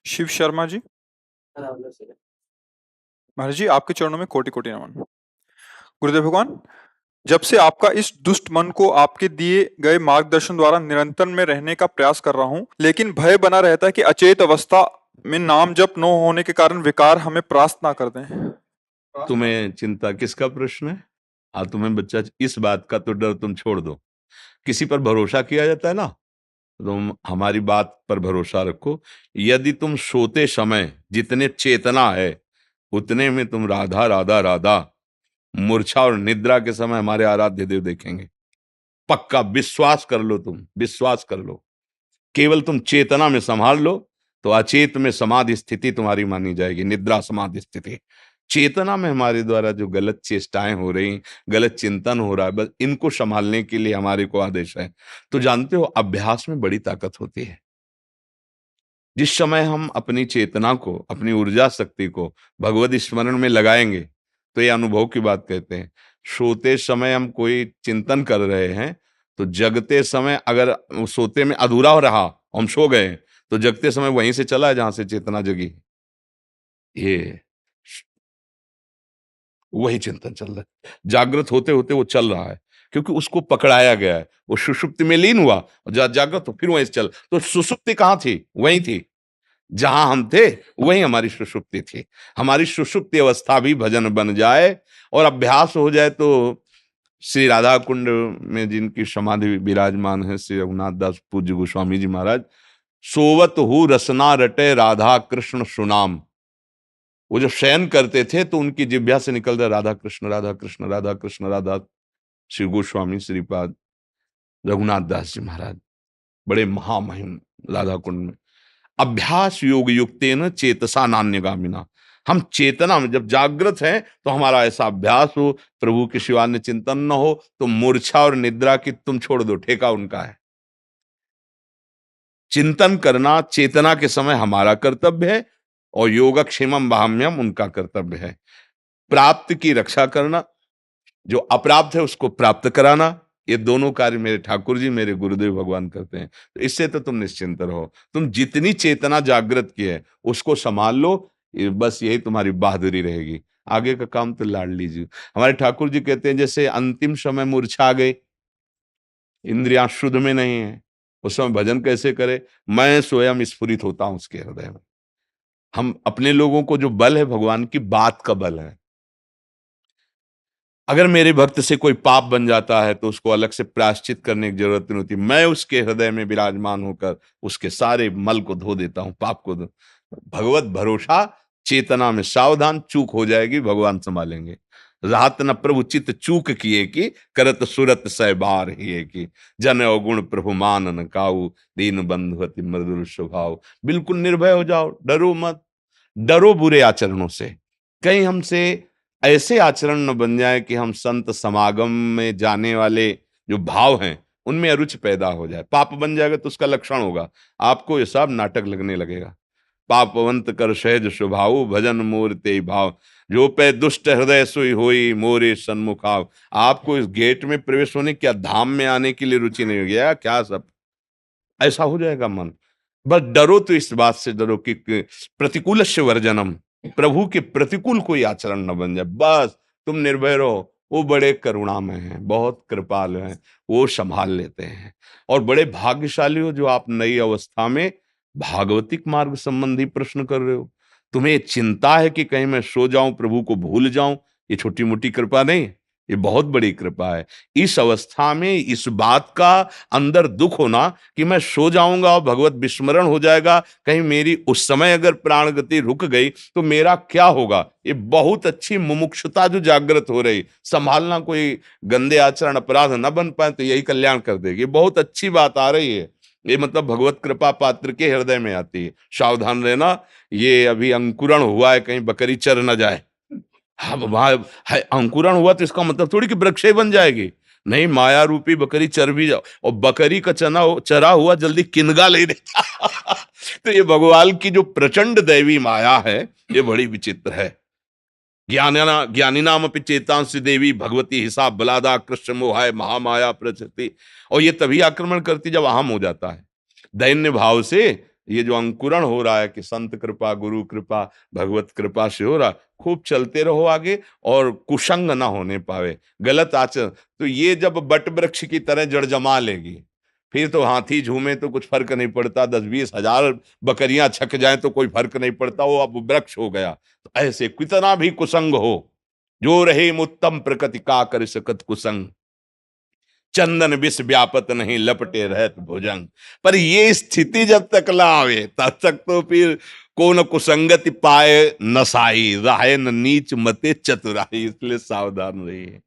शिव शर्मा जी। महाराज जी, आपके चरणों में कोटि कोटि नमन। गुरुदेव भगवान, जब से आपका इस दुष्ट मन को आपके दिए गए मार्गदर्शन द्वारा निरंतर में रहने का प्रयास कर रहा हूँ, लेकिन भय बना रहता है कि अचेत अवस्था में नाम जप न होने के कारण विकार हमें परास्त ना कर दें। तुम्हें चिंता किसका प्रश्न है? तुम्हें बच्चा, इस बात का तो डर तुम छोड़ दो। किसी पर भरोसा किया जाता है ना, तुम हमारी बात पर भरोसा रखो। यदि तुम सोते समय जितने चेतना है उतने में तुम राधा राधा राधा मूर्छा और निद्रा के समय हमारे आराध्य देव देखेंगे। पक्का विश्वास कर लो, तुम विश्वास कर लो। केवल तुम चेतना में संभाल लो तो अचेत में समाधि स्थिति तुम्हारी मानी जाएगी, निद्रा समाधि स्थिति। चेतना में हमारे द्वारा जो गलत चेष्टाएं हो रही, गलत चिंतन हो रहा है, बस इनको संभालने के लिए हमारे को आदेश है। तो जानते हो, अभ्यास में बड़ी ताकत होती है। जिस समय हम अपनी चेतना को, अपनी ऊर्जा शक्ति को भगवत स्मरण में लगाएंगे, तो ये अनुभव की बात कहते हैं। सोते समय हम कोई चिंतन कर रहे हैं तो जगते समय, अगर सोते में अधूरा हो रहा, हम सो गए, तो जगते समय वहीं से चला है जहां से चेतना जगी। ये वही चिंतन चल रहा है, जागृत होते होते वो चल रहा है, क्योंकि उसको पकड़ाया गया है। वो सुषुप्ति में लीन हुआ, जागृत हो, फिर वहीं से चल। तो सुषुप्ति कहाँ थी? वहीं थी जहां हम थे, वही हमारी सुषुप्ति थी। हमारी सुषुप्ति अवस्था भी भजन बन जाए और अभ्यास हो जाए तो श्री राधा कुंड में जिनकी समाधि विराजमान है, श्री रघुनाथ दास पूज्य गोस्वामी जी महाराज, सोवत हु रसना रटे राधा कृष्ण सुनाम। वो जब शयन करते थे तो उनकी जिह्वा से निकलता राधा कृष्ण राधा कृष्ण राधा कृष्ण राधा। श्री गोस्वामी श्रीपाद रघुनाथ दास जी महाराज बड़े महामहिम राधा कुंड में। अभ्यास योग युक्तेन चेतसा नान्यगामिना। हम चेतना में जब जागृत हैं तो हमारा ऐसा अभ्यास हो, प्रभु के शिवा ने चिंतन न हो, तो मूर्छा और निद्रा की तुम छोड़ दो, ठेका उनका है। चिंतन करना चेतना के समय हमारा कर्तव्य है और योगक्षेमम बाह्यम उनका कर्तव्य है। प्राप्त की रक्षा करना, जो अप्राप्त है उसको प्राप्त कराना, ये दोनों कार्य मेरे ठाकुर जी, मेरे गुरुदेव भगवान करते हैं। तो इससे तो तुम निश्चिंत रहो। तुम जितनी चेतना जागृत की है उसको संभाल लो, बस यही तुम्हारी बहादुरी रहेगी। आगे का काम तो लाड़ लीजिए। हमारे ठाकुर जी कहते हैं, जैसे अंतिम समय मूर्छा आ गई, इंद्रियां शुद्ध में नहीं है, उस समय भजन कैसे करे? मैं स्वयं स्फुरित होता हूं उसके हृदय में। हम अपने लोगों को जो बल है, भगवान की बात का बल है। अगर मेरे भक्त से कोई पाप बन जाता है तो उसको अलग से प्रायश्चित करने की जरूरत नहीं होती। मैं उसके हृदय में विराजमान होकर उसके सारे मल को धो देता हूं, पाप को भगवत भरोसा, चेतना में सावधान, चूक हो जाएगी, भगवान संभालेंगे। रात न प्रभु चित चूक किए की, करत सुरत सहबार ही की, जन अवगुण प्रभु मान न काऊ, दीन बंधु अति मृदुल स्वभाव। बिल्कुल निर्भय हो जाओ, डरो मत। डरो बुरे आचरणों से, कहीं हमसे ऐसे आचरण न बन जाए कि हम संत समागम में जाने वाले जो भाव हैं उनमें अरुचि पैदा हो जाए। पाप बन जाएगा तो उसका लक्षण होगा, आपको ये सब नाटक लगने लगेगा। पापवंत कर सहज स्वभाव, भजन मोर ते भाव, जो पे दुष्ट हृदय सोई होई मोरे सन्मुख आव। आपको इस गेट में प्रवेश होने, क्या धाम में आने के लिए रुचि नहीं हो गया क्या? सब ऐसा हो जाएगा मन। बस डरो तो इस बात से डरो कि प्रतिकूलस्य वर्जनम, प्रभु के प्रतिकूल कोई आचरण न बन जाए। बस तुम निर्भय रहो, वो बड़े करुणामय हैं, बहुत कृपालु हैं, वो संभाल लेते हैं। और बड़े भाग्यशाली हो जो आप नई अवस्था में भागवतिक मार्ग संबंधी प्रश्न कर रहे हो। तुम्हें चिंता है कि कहीं मैं सो जाऊं, प्रभु को भूल जाऊं, ये छोटी मोटी कृपा नहीं, ये बहुत बड़ी कृपा है। इस अवस्था में इस बात का अंदर दुख होना कि मैं सो जाऊंगा और भगवत विस्मरण हो जाएगा, कहीं मेरी उस समय अगर प्राण गति रुक गई तो मेरा क्या होगा, ये बहुत अच्छी मुमुक्षुता जो जागृत हो रही। संभालना, कोई गंदे आचरण अपराध न बन पाए तो यही कल्याण कर देगी। बहुत अच्छी बात आ रही है, ये मतलब भगवत कृपा पात्र के हृदय में आती है। सावधान रहना, ये अभी अंकुरण हुआ है, कहीं बकरी चर न जाए। हाँ, वहां है अंकुरण हुआ तो इसका मतलब थोड़ी कि वृक्ष बन जाएगी, नहीं, माया रूपी बकरी चर भी जाओ। और बकरी का चरा हुआ जल्दी किनगा ले देता तो ये भगवान की जो प्रचंड दैवी माया है, ये बड़ी विचित्र है। ज्ञानी नाम अपि चेतांसी देवी भगवती हिसाब बलादा कृष्ण मोहाय महामाया प्रचति। और ये तभी आक्रमण करती जब अहम हो जाता है। दैन्य भाव से ये जो अंकुरण हो रहा है कि संत कृपा, गुरु कृपा, भगवत कृपा से हो रहा, खूब चलते रहो आगे और कुसंग ना होने पावे, गलत आचरण। तो ये जब बट वृक्ष की तरह जड़ जमा लेगी, फिर तो हाथी झूमे तो कुछ फर्क नहीं पड़ता, 10-20 हजार बकरियां छक जाए तो कोई फर्क नहीं पड़ता, वो अब वृक्ष हो गया। तो ऐसे कितना भी कुसंग हो, जो रहे उत्तम प्रकृति का कर सकत कुसंग, चंदन विष व्यापत नहीं लपटे रहत भुजंग। पर ये स्थिति जब तक ला आवे तब तक तो फिर को न कुसंगति पाए नसाई, राहे न नीच मते चतुराई, इसलिए सावधान रहिए।